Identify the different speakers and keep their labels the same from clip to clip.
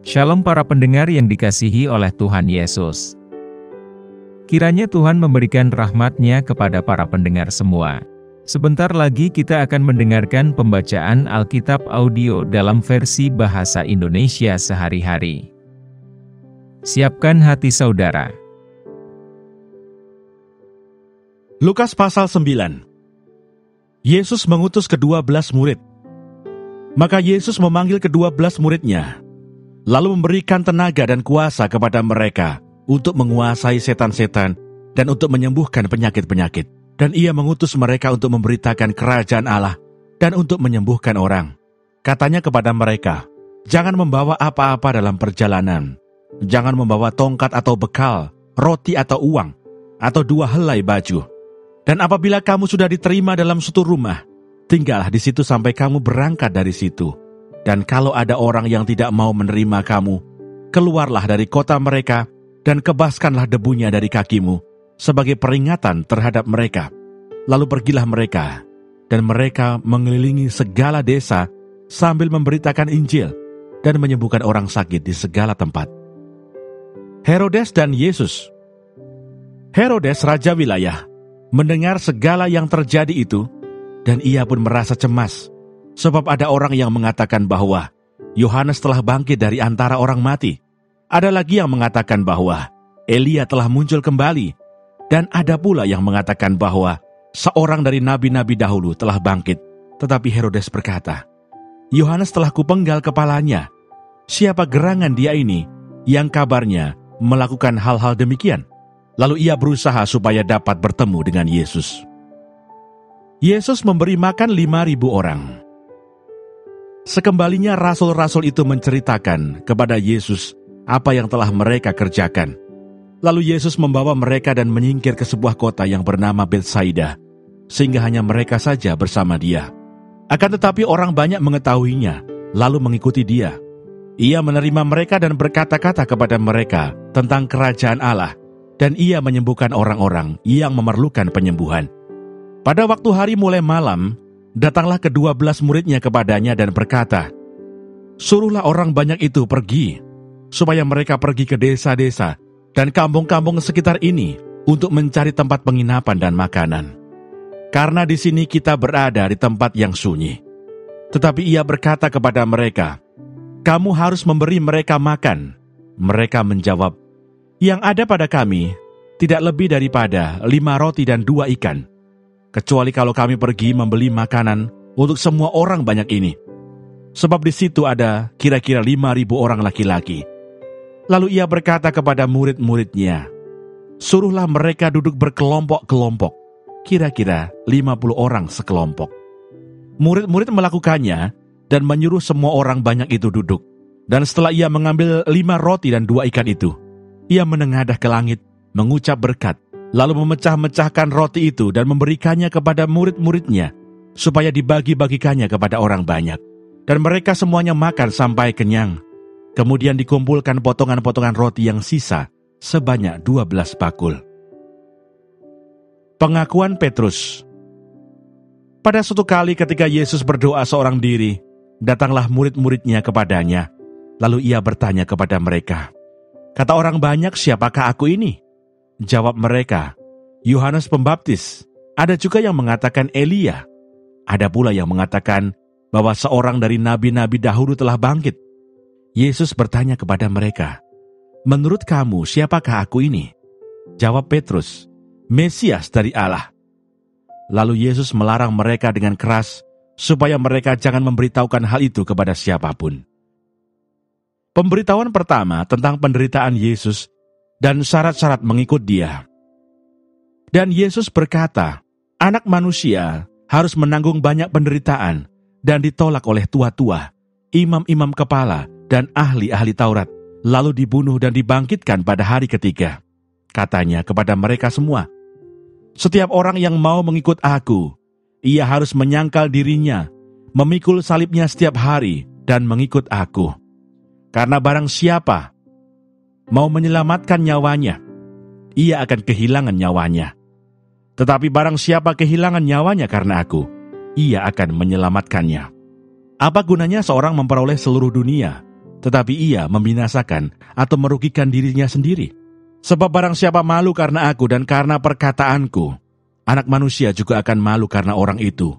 Speaker 1: Shalom para pendengar yang dikasihi oleh Tuhan Yesus. Kiranya Tuhan memberikan rahmat-Nya kepada para pendengar semua. Sebentar lagi kita akan mendengarkan pembacaan Alkitab audio dalam versi bahasa Indonesia sehari-hari. Siapkan hati saudara.
Speaker 2: Lukas pasal 9. Yesus mengutus ke-12 murid. Maka Yesus memanggil ke-12 muridnya, lalu memberikan tenaga dan kuasa kepada mereka untuk menguasai setan-setan dan untuk menyembuhkan penyakit-penyakit. Dan ia mengutus mereka untuk memberitakan kerajaan Allah dan untuk menyembuhkan orang. Katanya kepada mereka, jangan membawa apa-apa dalam perjalanan. Jangan membawa tongkat atau bekal, roti atau uang, atau 2 helai baju. Dan apabila kamu sudah diterima dalam suatu rumah, tinggallah di situ sampai kamu berangkat dari situ. Dan kalau ada orang yang tidak mau menerima kamu, keluarlah dari kota mereka dan kebaskanlah debunya dari kakimu sebagai peringatan terhadap mereka. Lalu pergilah mereka, dan mereka mengelilingi segala desa sambil memberitakan Injil dan menyembuhkan orang sakit di segala tempat. Herodes dan Yesus. Herodes raja wilayah mendengar segala yang terjadi itu, dan ia pun merasa cemas, sebab ada orang yang mengatakan bahwa Yohanes telah bangkit dari antara orang mati. Ada lagi yang mengatakan bahwa Elia telah muncul kembali, dan ada pula yang mengatakan bahwa seorang dari nabi-nabi dahulu telah bangkit. Tetapi Herodes berkata, Yohanes telah kupenggal kepalanya. Siapa gerangan dia ini yang kabarnya melakukan hal-hal demikian? Lalu ia berusaha supaya dapat bertemu dengan Yesus. Yesus memberi makan 5.000 orang. Sekembalinya rasul-rasul itu menceritakan kepada Yesus apa yang telah mereka kerjakan. Lalu Yesus membawa mereka dan menyingkir ke sebuah kota yang bernama Betsaida, sehingga hanya mereka saja bersama dia. Akan tetapi orang banyak mengetahuinya, lalu mengikuti dia. Ia menerima mereka dan berkata-kata kepada mereka tentang kerajaan Allah, dan ia menyembuhkan orang-orang yang memerlukan penyembuhan. Pada waktu hari mulai malam, datanglah ke-12 muridnya kepadanya dan berkata, suruhlah orang banyak itu pergi, supaya mereka pergi ke desa-desa dan kampung-kampung sekitar ini untuk mencari tempat penginapan dan makanan. Karena di sini kita berada di tempat yang sunyi. Tetapi ia berkata kepada mereka, kamu harus memberi mereka makan. Mereka menjawab, yang ada pada kami tidak lebih daripada 5 roti dan 2 ikan, kecuali kalau kami pergi membeli makanan untuk semua orang banyak ini. Sebab di situ ada kira-kira 5.000 orang laki-laki. Lalu ia berkata kepada murid-muridnya, suruhlah mereka duduk berkelompok-kelompok, kira-kira 50 orang sekelompok. Murid-murid melakukannya dan menyuruh semua orang banyak itu duduk. Dan setelah ia mengambil 5 roti dan 2 ikan itu, ia menengadah ke langit, mengucap berkat, lalu memecah-mecahkan roti itu dan memberikannya kepada murid-muridnya, supaya dibagi-bagikannya kepada orang banyak. Dan mereka semuanya makan sampai kenyang. Kemudian dikumpulkan potongan-potongan roti yang sisa, sebanyak 12 bakul. Pengakuan Petrus. Pada suatu kali ketika Yesus berdoa seorang diri, datanglah murid-muridnya kepadanya, lalu ia bertanya kepada mereka, kata orang banyak, siapakah aku ini? Jawab mereka, Yohanes Pembaptis. Ada juga yang mengatakan Elia. Ada pula yang mengatakan bahwa seorang dari nabi-nabi dahulu telah bangkit. Yesus bertanya kepada mereka, menurut kamu siapakah aku ini? Jawab Petrus, Mesias dari Allah. Lalu Yesus melarang mereka dengan keras supaya mereka jangan memberitahukan hal itu kepada siapapun. Pemberitahuan pertama tentang penderitaan Yesus dan syarat-syarat mengikut dia. Dan Yesus berkata, anak manusia harus menanggung banyak penderitaan dan ditolak oleh tua-tua, imam-imam kepala, dan ahli-ahli Taurat, lalu dibunuh dan dibangkitkan pada hari ketiga. Katanya kepada mereka semua, setiap orang yang mau mengikut aku, ia harus menyangkal dirinya, memikul salibnya setiap hari, dan mengikut aku. Karena barang siapa mau menyelamatkan nyawanya, ia akan kehilangan nyawanya. Tetapi barang siapa kehilangan nyawanya karena aku, ia akan menyelamatkannya. Apa gunanya seorang memperoleh seluruh dunia, tetapi ia membinasakan atau merugikan dirinya sendiri. Sebab barang siapa malu karena aku dan karena perkataanku, Anak Manusia juga akan malu karena orang itu,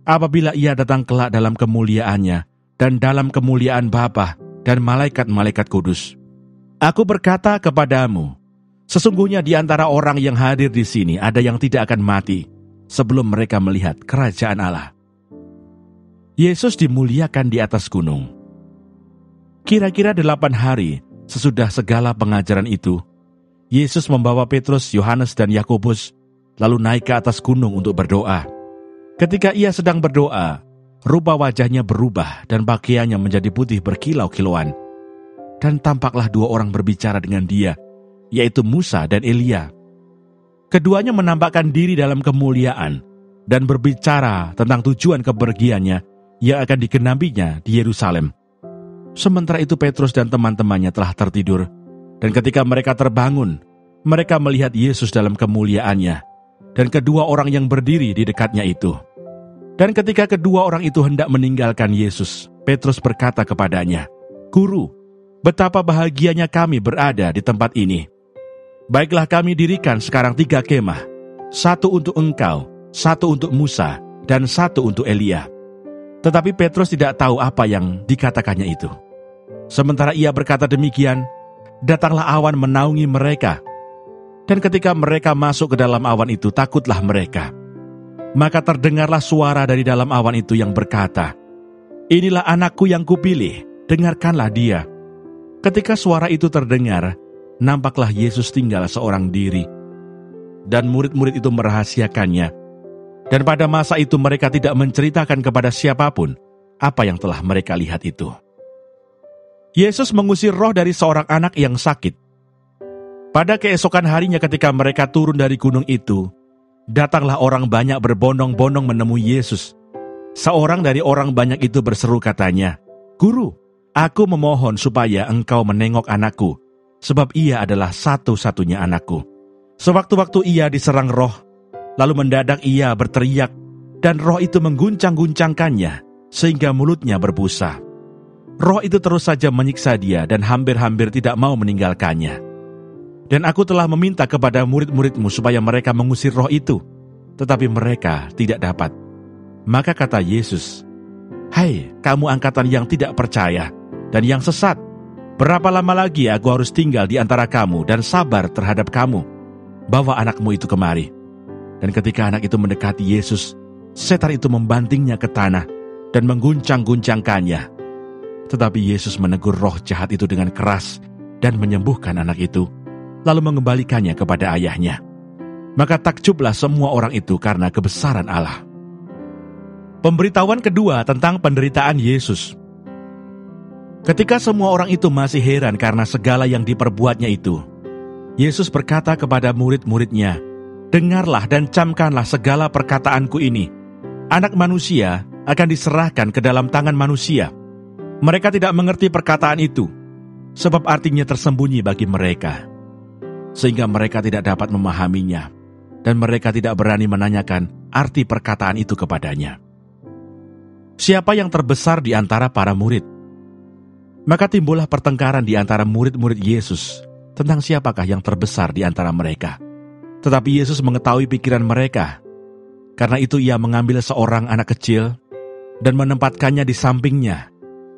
Speaker 2: apabila ia datang kelak dalam kemuliaannya dan dalam kemuliaan Bapa dan malaikat-malaikat kudus. Aku berkata kepadamu, sesungguhnya di antara orang yang hadir di sini ada yang tidak akan mati sebelum mereka melihat kerajaan Allah. Yesus dimuliakan di atas gunung. Kira-kira 8 hari sesudah segala pengajaran itu, Yesus membawa Petrus, Yohanes, dan Yakobus lalu naik ke atas gunung untuk berdoa. Ketika ia sedang berdoa, rupa wajahnya berubah dan pakaiannya menjadi putih berkilau-kilauan. Dan tampaklah 2 orang berbicara dengan dia, yaitu Musa dan Elia. Keduanya menampakkan diri dalam kemuliaan dan berbicara tentang tujuan kepergiannya yang akan digenapinya di Yerusalem. Sementara itu Petrus dan teman-temannya telah tertidur, dan ketika mereka terbangun, mereka melihat Yesus dalam kemuliaannya, dan kedua orang yang berdiri di dekatnya itu. Dan ketika kedua orang itu hendak meninggalkan Yesus, Petrus berkata kepadanya, "Guru, betapa bahagianya kami berada di tempat ini. Baiklah kami dirikan sekarang 3 kemah, 1 untuk engkau, 1 untuk Musa, dan 1 untuk Elia." Tetapi Petrus tidak tahu apa yang dikatakannya itu. Sementara ia berkata demikian, datanglah awan menaungi mereka. Dan ketika mereka masuk ke dalam awan itu, takutlah mereka. Maka terdengarlah suara dari dalam awan itu yang berkata, "Inilah anakku yang kupilih, dengarkanlah dia." Ketika suara itu terdengar, nampaklah Yesus tinggal seorang diri. Dan murid-murid itu merahasiakannya. Dan pada masa itu mereka tidak menceritakan kepada siapapun apa yang telah mereka lihat itu. Yesus mengusir roh dari seorang anak yang sakit. Pada keesokan harinya ketika mereka turun dari gunung itu, datanglah orang banyak berbondong-bondong menemui Yesus. Seorang dari orang banyak itu berseru katanya, "Guru, aku memohon supaya engkau menengok anakku, sebab ia adalah satu-satunya anakku. Sewaktu-waktu ia diserang roh, lalu mendadak ia berteriak, dan roh itu mengguncang-guncangkannya, sehingga mulutnya berbusa. Roh itu terus saja menyiksa dia dan hampir-hampir tidak mau meninggalkannya. Dan aku telah meminta kepada murid-muridmu supaya mereka mengusir roh itu, tetapi mereka tidak dapat." Maka kata Yesus, "Hai kamu angkatan yang tidak percaya dan yang sesat, berapa lama lagi aku harus tinggal di antara kamu dan sabar terhadap kamu? Bawa anakmu itu kemari." Dan ketika anak itu mendekati Yesus, setan itu membantingnya ke tanah dan mengguncang-guncangkannya. Tetapi Yesus menegur roh jahat itu dengan keras dan menyembuhkan anak itu, lalu mengembalikannya kepada ayahnya. Maka takjublah semua orang itu karena kebesaran Allah. Pemberitahuan kedua tentang penderitaan Yesus. Ketika semua orang itu masih heran karena segala yang diperbuatnya itu, Yesus berkata kepada murid-muridnya, "Dengarlah dan camkanlah segala perkataanku ini. Anak Manusia akan diserahkan ke dalam tangan manusia. Mereka tidak mengerti perkataan itu, sebab artinya tersembunyi bagi mereka, sehingga mereka tidak dapat memahaminya, dan mereka tidak berani menanyakan arti perkataan itu kepadanya." Siapa yang terbesar di antara para murid? Maka timbullah pertengkaran di antara murid-murid Yesus tentang siapakah yang terbesar di antara mereka. Tetapi Yesus mengetahui pikiran mereka. Karena itu ia mengambil seorang anak kecil dan menempatkannya di sampingnya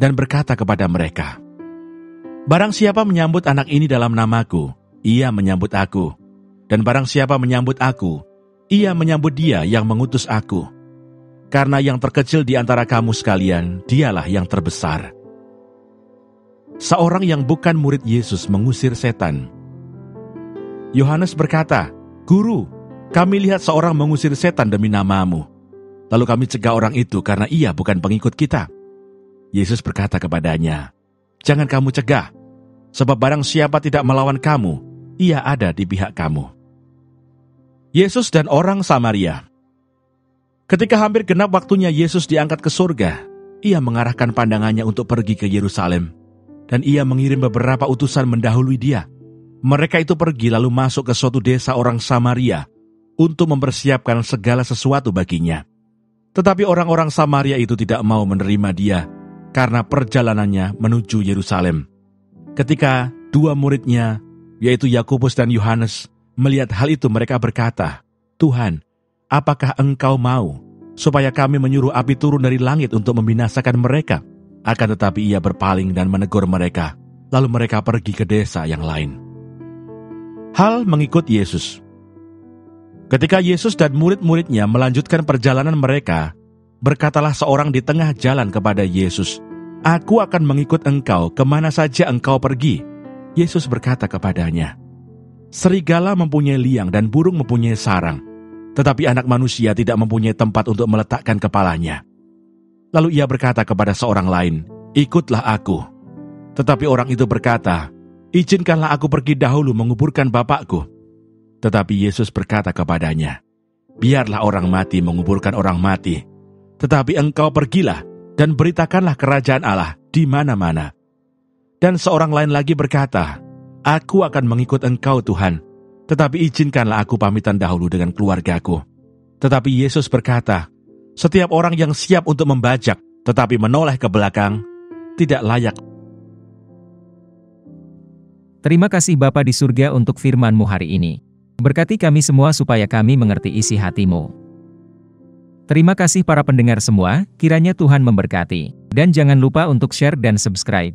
Speaker 2: dan berkata kepada mereka, "Barang siapa menyambut anak ini dalam namaku, ia menyambut aku. Dan barang siapa menyambut aku, ia menyambut dia yang mengutus aku. Karena yang terkecil di antara kamu sekalian, dialah yang terbesar." Seorang yang bukan murid Yesus mengusir setan. Yohanes berkata, "Guru, kami lihat seorang mengusir setan demi namamu. Lalu kami cegah orang itu karena ia bukan pengikut kita." Yesus berkata kepadanya, "Jangan kamu cegah, sebab barang siapa tidak melawan kamu, ia ada di pihak kamu." Yesus dan orang Samaria. Ketika hampir genap waktunya Yesus diangkat ke surga, ia mengarahkan pandangannya untuk pergi ke Yerusalem, dan ia mengirim beberapa utusan mendahului dia. Mereka itu pergi lalu masuk ke suatu desa orang Samaria untuk mempersiapkan segala sesuatu baginya. Tetapi orang-orang Samaria itu tidak mau menerima dia, karena perjalanannya menuju Yerusalem. Ketika dua muridnya, yaitu Yakobus dan Yohanes, melihat hal itu mereka berkata, "Tuhan, apakah Engkau mau supaya kami menyuruh api turun dari langit untuk membinasakan mereka?" Akan tetapi ia berpaling dan menegur mereka, lalu mereka pergi ke desa yang lain. Hal mengikut Yesus. Ketika Yesus dan murid-muridnya melanjutkan perjalanan mereka, berkatalah seorang di tengah jalan kepada Yesus, "Aku akan mengikut Engkau kemana saja Engkau pergi." Yesus berkata kepadanya, "Serigala mempunyai liang dan burung mempunyai sarang, tetapi anak manusia tidak mempunyai tempat untuk meletakkan kepalanya." Lalu ia berkata kepada seorang lain, "Ikutlah aku." Tetapi orang itu berkata, "Izinkanlah aku pergi dahulu menguburkan bapakku." Tetapi Yesus berkata kepadanya, "Biarlah orang mati menguburkan orang mati, tetapi engkau pergilah dan beritakanlah kerajaan Allah di mana-mana." Dan seorang lain lagi berkata, "Aku akan mengikut Engkau Tuhan, tetapi izinkanlah aku pamitan dahulu dengan keluargaku." Tetapi Yesus berkata, "Setiap orang yang siap untuk membajak, tetapi menoleh ke belakang, tidak layak."
Speaker 1: Terima kasih Bapa di surga untuk firman-Mu hari ini. Berkati kami semua supaya kami mengerti isi hati-Mu. Terima kasih para pendengar semua, kiranya Tuhan memberkati. Dan jangan lupa untuk share dan subscribe.